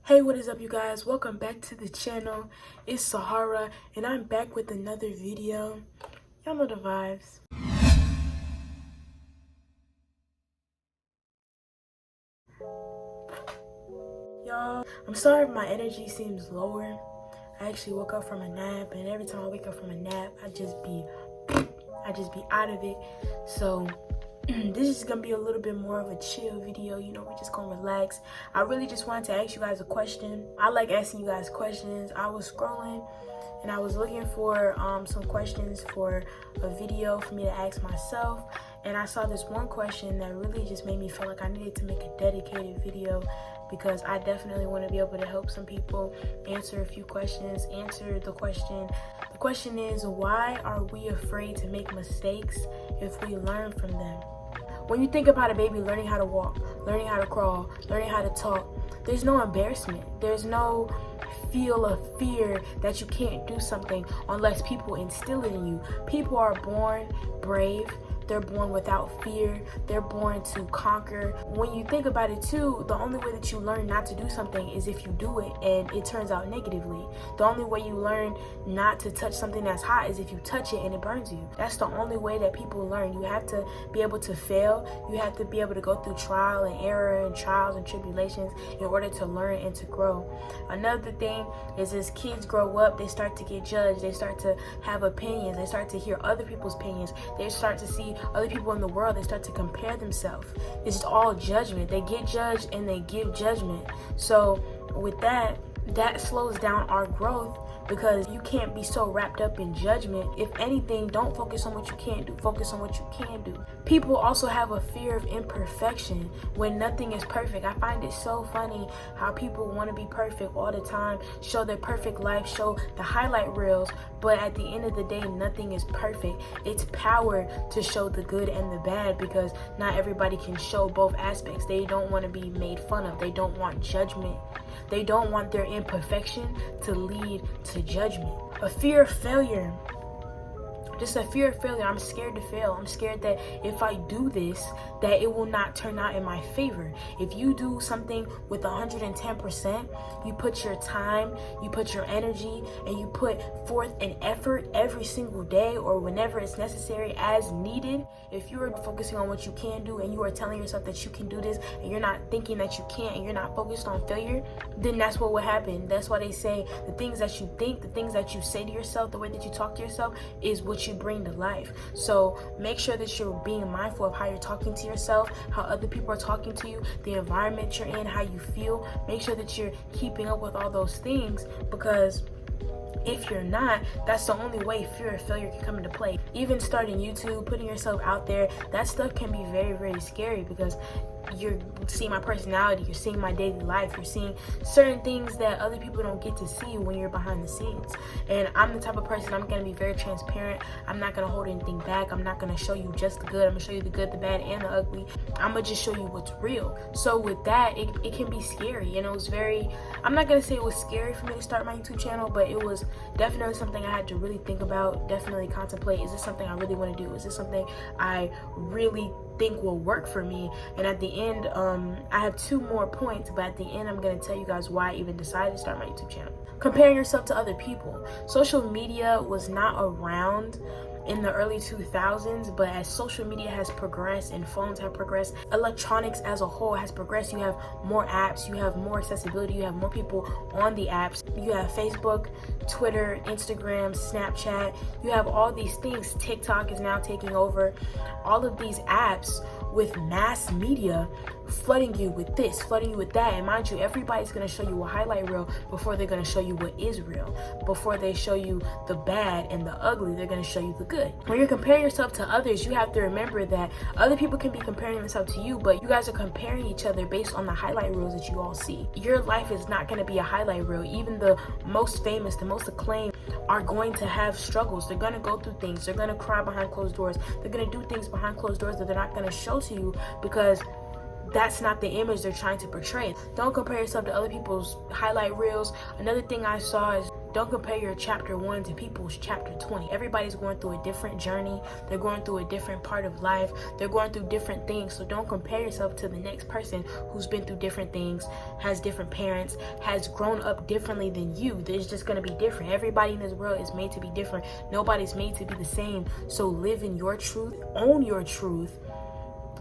Hey, what is up, you guys? Welcome back to the channel. It's Sahara and I'm back with another video. Y'all know the vibes. Y'all, I'm sorry if my energy seems lower. I actually woke up from a nap, and every time I wake up from a nap, I just be out of it. So this is gonna be a little bit more of a chill video. You know, we're just gonna relax. I really just wanted to ask you guys a question. I like asking you guys questions. I was scrolling and I was looking for some questions for a video for me to ask myself, and I saw this one question that really just made me feel like I needed to make a dedicated video, because I definitely want to be able to help some people answer a few questions. Answer the question. The question is, why are we afraid to make mistakes if we learn from them? When you think about a baby learning how to walk, learning how to crawl, learning how to talk, there's no embarrassment. There's no feel of fear that you can't do something unless people instill it in you. People are born brave. They're born without fear. They're born to conquer. When you think about it too, the only way that you learn not to do something is if you do it and it turns out negatively. The only way you learn not to touch something that's hot is if you touch it and it burns you. That's the only way that people learn. You have to be able to fail. You have to be able to go through trial and error and trials and tribulations in order to learn and to grow. Another thing is, as kids grow up, they start to get judged. They start to have opinions. They start to hear other people's opinions. They start to see other people in the world. They start to compare themselves. It's all judgment. They get judged and they give judgment. So with that slows down our growth, because you can't be so wrapped up in judgment. If anything, don't focus on what you can't do. Focus on what you can do. People also have a fear of imperfection when nothing is perfect. I find it so funny how people want to be perfect all the time, show their perfect life, show the highlight reels, but at the end of the day, nothing is perfect. It's power to show the good and the bad, because not everybody can show both aspects. They don't want to be made fun of. They don't want judgment. They don't want their imperfection to lead to judgment. A fear of failure. Just a fear of failure. I'm scared to fail. I'm scared that if I do this, that it will not turn out in my favor. If you do something with 110%, you put your time, you put your energy, and you put forth an effort every single day or whenever it's necessary as needed. If you are focusing on what you can do and you are telling yourself that you can do this, and you're not thinking that you can't, and you're not focused on failure, then that's what will happen. That's why they say the things that you think, the things that you say to yourself, the way that you talk to yourself is what you bring to life. So make sure that you're being mindful of how you're talking to yourself, how other people are talking to you, the environment you're in, how you feel. Make sure that you're keeping up with all those things, because if you're not, that's the only way fear of failure can come into play. Even starting YouTube, putting yourself out there, that stuff can be very, very scary, because you're seeing my personality, you're seeing my daily life, you're seeing certain things that other people don't get to see when you're behind the scenes. And I'm the type of person, I'm going to be very transparent. I'm not going to hold anything back. I'm not going to show you just the good. I'm going to show you the good, the bad, and the ugly. I'm going to just show you what's real. So with that, it can be scary. And it was very, I'm not going to say it was scary for me to start my YouTube channel, but it was definitely something I had to really think about, definitely contemplate. Is this something I really want to do? Is this something I really think will work for me? And at the end, I have 2 more points, but at the end I'm going to tell you guys why I even decided to start my YouTube channel. Comparing yourself to other people. Social media was not around in the early 2000s, but as social media has progressed and phones have progressed, electronics as a whole has progressed. You have more apps, you have more accessibility, you have more people on the apps. You have Facebook, Twitter, Instagram, Snapchat. You have all these things. TikTok is now taking over. All of these apps with mass media flooding you with this, flooding you with that. And mind you, everybody's going to show you a highlight reel before they're going to show you what is real. Before they show you the bad and the ugly, they're going to show you the good. When you're comparing yourself to others, you have to remember that other people can be comparing themselves to you, but you guys are comparing each other based on the highlight reels that you all see. Your life is not going to be a highlight reel. Even the most famous, the most acclaimed are going to have struggles. They're going to go through things. They're going to cry behind closed doors. They're going to do things behind closed doors that they're not going to show to you, because that's not the image they're trying to portray. Don't compare yourself to other people's highlight reels. Another thing I saw is Don't compare your chapter 1 to people's chapter 20. Everybody's going through a different journey. They're going through a different part of life. They're going through different things. So don't compare yourself to the next person who's been through different things, has different parents, has grown up differently than you. There's just going to be different. Everybody in this world is made to be different. Nobody's made to be the same. So live in your truth, own your truth,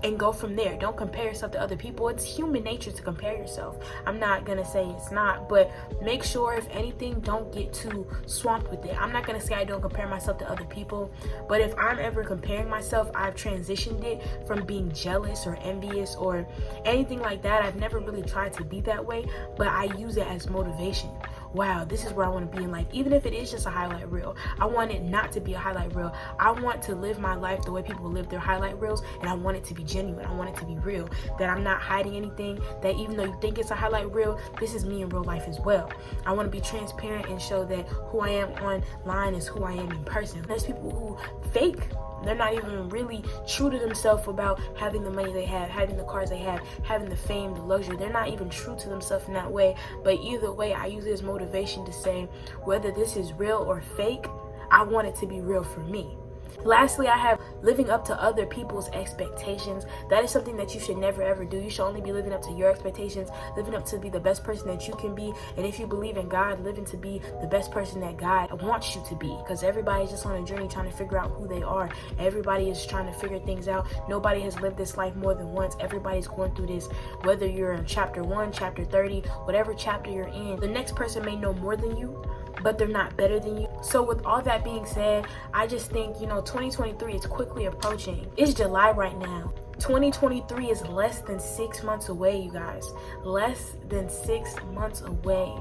and go from there. Don't compare yourself to other people. It's human nature to compare yourself. I'm not gonna say it's not, but make sure, if anything, don't get too swamped with it. I'm not gonna say I don't compare myself to other people, but if I'm ever comparing myself, I've transitioned it from being jealous or envious or anything like that. I've never really tried to be that way, but I use it as motivation. Wow, this is where I want to be in life. Even if it is just a highlight reel, I want it not to be a highlight reel. I want to live my life the way people live their highlight reels, and I want it to be genuine. I want it to be real, that I'm not hiding anything, that even though you think it's a highlight reel, this is me in real life as well. I want to be transparent and show that who I am online is who I am in person. There's people who fake. They're not even really true to themselves about having the money they have, having the cars they have, having the fame, the luxury. They're not even true to themselves in that way. But either way, I use it as motivation to say, whether this is real or fake, I want it to be real for me. Lastly, I have living up to other people's expectations. That is something that you should never ever do. You should only be living up to your expectations, living up to be the best person that you can be. And if you believe in God, living to be the best person that God wants you to be. Because everybody's just on a journey trying to figure out who they are. Everybody is trying to figure things out. Nobody has lived this life more than once. Everybody's going through this, whether you're in chapter 1, chapter 30, whatever chapter you're in. The next person may know more than you, but they're not better than you. So with all that being said, I just think, 2023 is quickly approaching. It's July right now. 2023 is less than 6 months away, you guys. Less than 6 months away.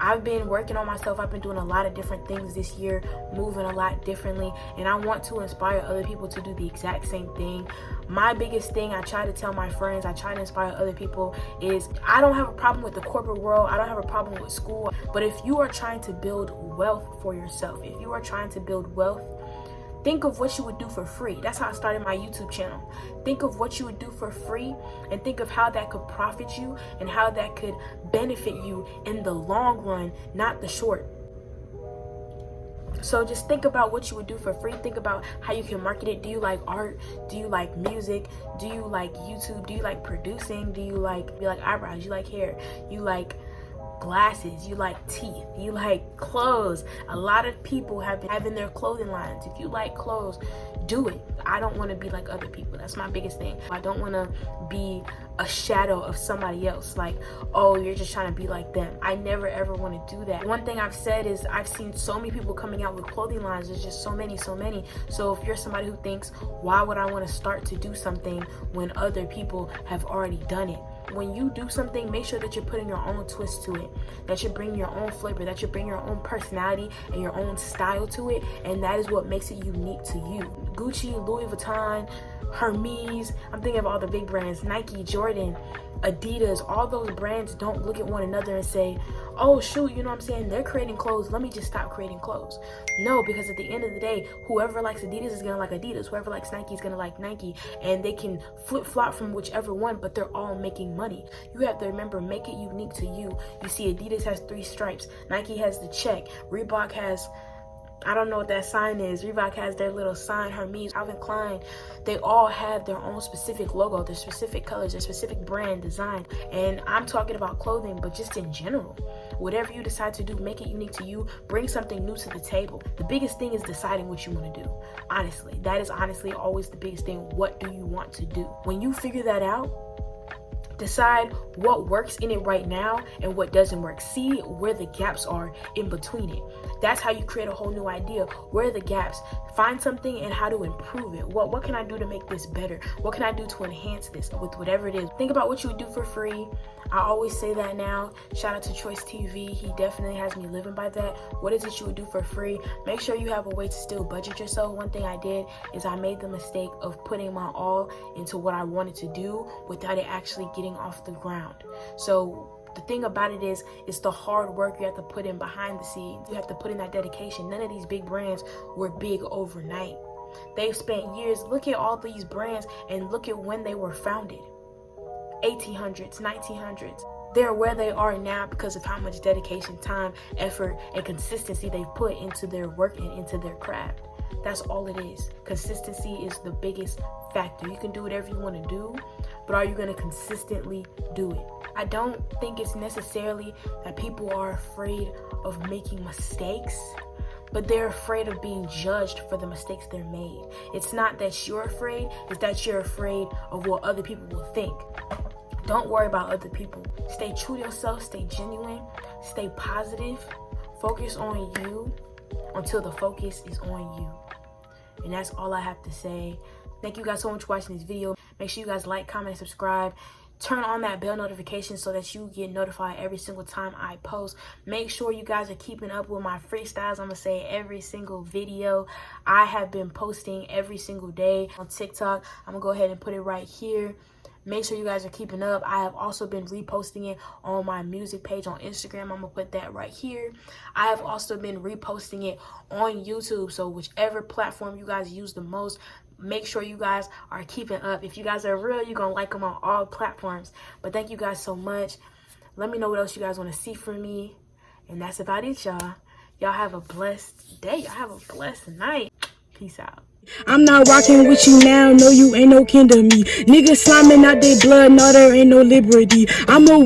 I've been working on myself. I've been doing a lot of different things this year, moving a lot differently, and I want to inspire other people to do the exact same thing. My biggest thing I try to tell my friends, I try to inspire other people, is I don't have a problem with the corporate world. I don't have a problem with school. But if you are trying to build wealth for yourself, if you are trying to build wealth, think of what you would do for free. That's how I started my YouTube channel. Think of what you would do for free and think of how that could profit you and how that could benefit you in the long run, not the short. So just think about what you would do for free. Think about how you can market it. Do you like art? Do you like music? Do you like YouTube? Do you like producing? Do you like eyebrows? You like hair? You like glasses? You like teeth? You like clothes? A lot of people have been having their clothing lines. If you like clothes, do it. I don't want to be like other people. That's my biggest thing. I don't want to be a shadow of somebody else, like, oh, you're just trying to be like them. I never ever want to do that. One thing I've said is I've seen so many people coming out with clothing lines. There's just so many. So if you're somebody who thinks, why would I want to start to do something when other people have already done it? When you do something, make sure that you're putting your own twist to it, that you're bringing your own flavor, that you're bringing your own personality and your own style to it, and that is what makes it unique to you. Gucci, Louis Vuitton, Hermes, I'm thinking of all the big brands, Nike, Jordan, Adidas, all those brands don't look at one another and say, oh shoot, you know what I'm saying, they're creating clothes, let me just stop creating clothes. No, because at the end of the day, whoever likes Adidas is gonna like Adidas, whoever likes Nike is gonna like Nike, and they can flip-flop from whichever one, but they're all making money. You have to remember, make it unique to you. You see, Adidas has 3 stripes, Nike has the check, Reebok has, I don't know what that sign is. Reebok has their little sign. Hermes, Calvin Klein, they all have their own specific logo, their specific colors, their specific brand design. And I'm talking about clothing, but just in general. Whatever you decide to do, make it unique to you. Bring something new to the table. The biggest thing is deciding what you want to do. Honestly, that is honestly always the biggest thing. What do you want to do? When you figure that out, decide what works in it right now and what doesn't work. See where the gaps are in between it. That's how you create a whole new idea. Where are the gaps? Find something and how to improve it. What can I do to make this better? What can I do to enhance this with whatever it is? Think about what you would do for free. I always say that now. Shout out to Choice TV. He definitely has me living by that. What is it you would do for free? Make sure you have a way to still budget yourself. One thing I did is I made the mistake of putting my all into what I wanted to do without it actually getting off the ground. So the thing about it is, it's the hard work you have to put in behind the scenes. You have to put in that dedication. None of these big brands were big overnight. They've spent years. Look at all these brands and look at when they were founded. 1800s, 1900s. They're where they are now because of how much dedication, time, effort, and consistency they've put into their work and into their craft. That's all it is. Consistency is the biggest factor. You can do whatever you want to do, but are you going to consistently do it? I don't think it's necessarily that people are afraid of making mistakes, but they're afraid of being judged for the mistakes they're made. It's not that you're afraid, it's that you're afraid of what other people will think. Don't worry about other people. Stay true to yourself, stay genuine, stay positive, focus on you until the focus is on you. And that's all I have to say. Thank you guys so much for watching this video. Make sure you guys like, comment, and subscribe. Turn on that bell notification so that you get notified every single time I post. Make sure you guys are keeping up with my freestyles. I'm gonna say every single video. I have been posting every single day on TikTok. I'm gonna go ahead and put it right here. Make sure you guys are keeping up. I have also been reposting it on my music page on Instagram. I'm gonna put that right here. I have also been reposting it on YouTube. So whichever platform you guys use the most, make sure you guys are keeping up. If you guys are real, you're gonna like them on all platforms. But thank you guys so much. Let me know what else you guys want to see from me. And that's about it, y'all. Y'all have a blessed day. Y'all have a blessed night. Peace out. I'm not rocking with you now, no you ain't no kin to me. Niggas sliming out their blood, no there ain't no liberty. I'm a